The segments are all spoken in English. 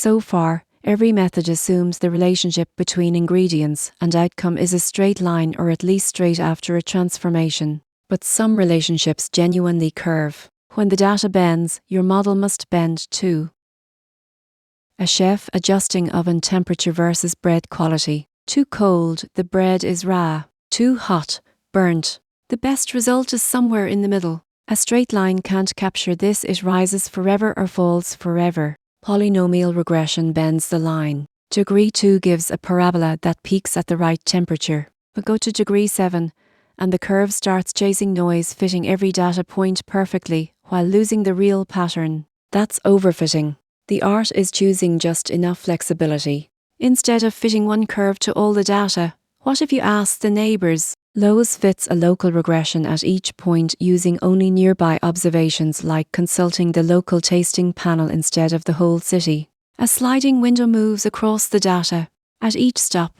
So far, every method assumes the relationship between ingredients and outcome is a straight line or at least straight after a transformation. But some relationships genuinely curve. When the data bends, your model must bend too. A chef adjusting oven temperature versus bread quality. Too cold, the bread is raw. Too hot, burnt. The best result is somewhere in the middle. A straight line can't capture this, it rises forever or falls forever. Polynomial regression bends the line. Degree 2 gives a parabola that peaks at the right temperature. But go to degree 7, and the curve starts chasing noise, fitting every data point perfectly, while losing the real pattern. That's overfitting. The art is choosing just enough flexibility. Instead of fitting one curve to all the data, what if you ask the neighbours? LOWESS fits a local regression at each point using only nearby observations, like consulting the local tasting panel instead of the whole city. A sliding window moves across the data. At each stop,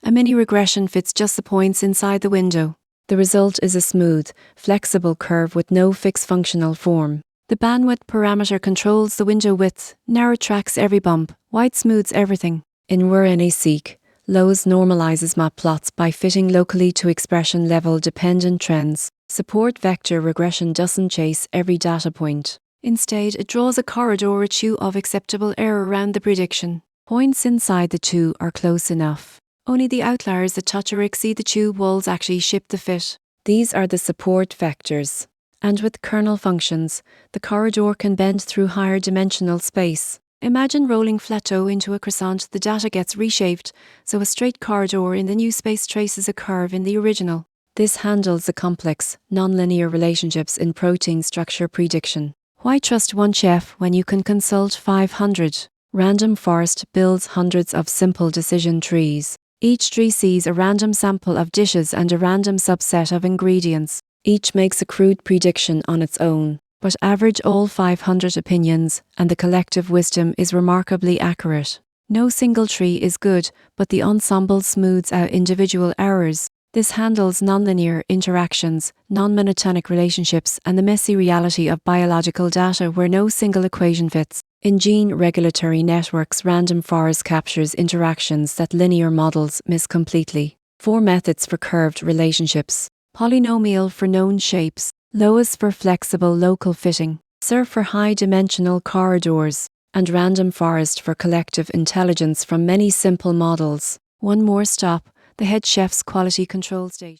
a mini regression fits just the points inside the window. The result is a smooth, flexible curve with no fixed functional form. The bandwidth parameter controls the window width, narrow tracks every bump, wide smooths everything. In RNA-seq, LOWESS normalizes map plots by fitting locally to expression level dependent trends. Support vector regression doesn't chase every data point. Instead, it draws a corridor or two of acceptable error around the prediction. Points inside the two are close enough. Only the outliers that touch or exceed the two walls actually ship the fit. These are the support vectors. And with kernel functions, the corridor can bend through higher dimensional space. Imagine rolling flatteau into a croissant, the data gets reshaped, so a straight corridor in the new space traces a curve in the original. This handles the complex, nonlinear relationships in protein structure prediction. Why trust one chef when you can consult 500? Random forest builds hundreds of simple decision trees. Each tree sees a random sample of dishes and a random subset of ingredients. Each makes a crude prediction on its own, but average all 500 opinions, and the collective wisdom is remarkably accurate. No single tree is good, but the ensemble smooths out individual errors. This handles nonlinear interactions, non-monotonic relationships, and the messy reality of biological data where no single equation fits. In gene regulatory networks, random forest captures interactions that linear models miss completely. 4 methods for curved relationships. Polynomial for known shapes. LOWESS for flexible local fitting. SUR for high-dimensional corridors. And random forest for collective intelligence from many simple models. One more stop, the head chef's quality control station.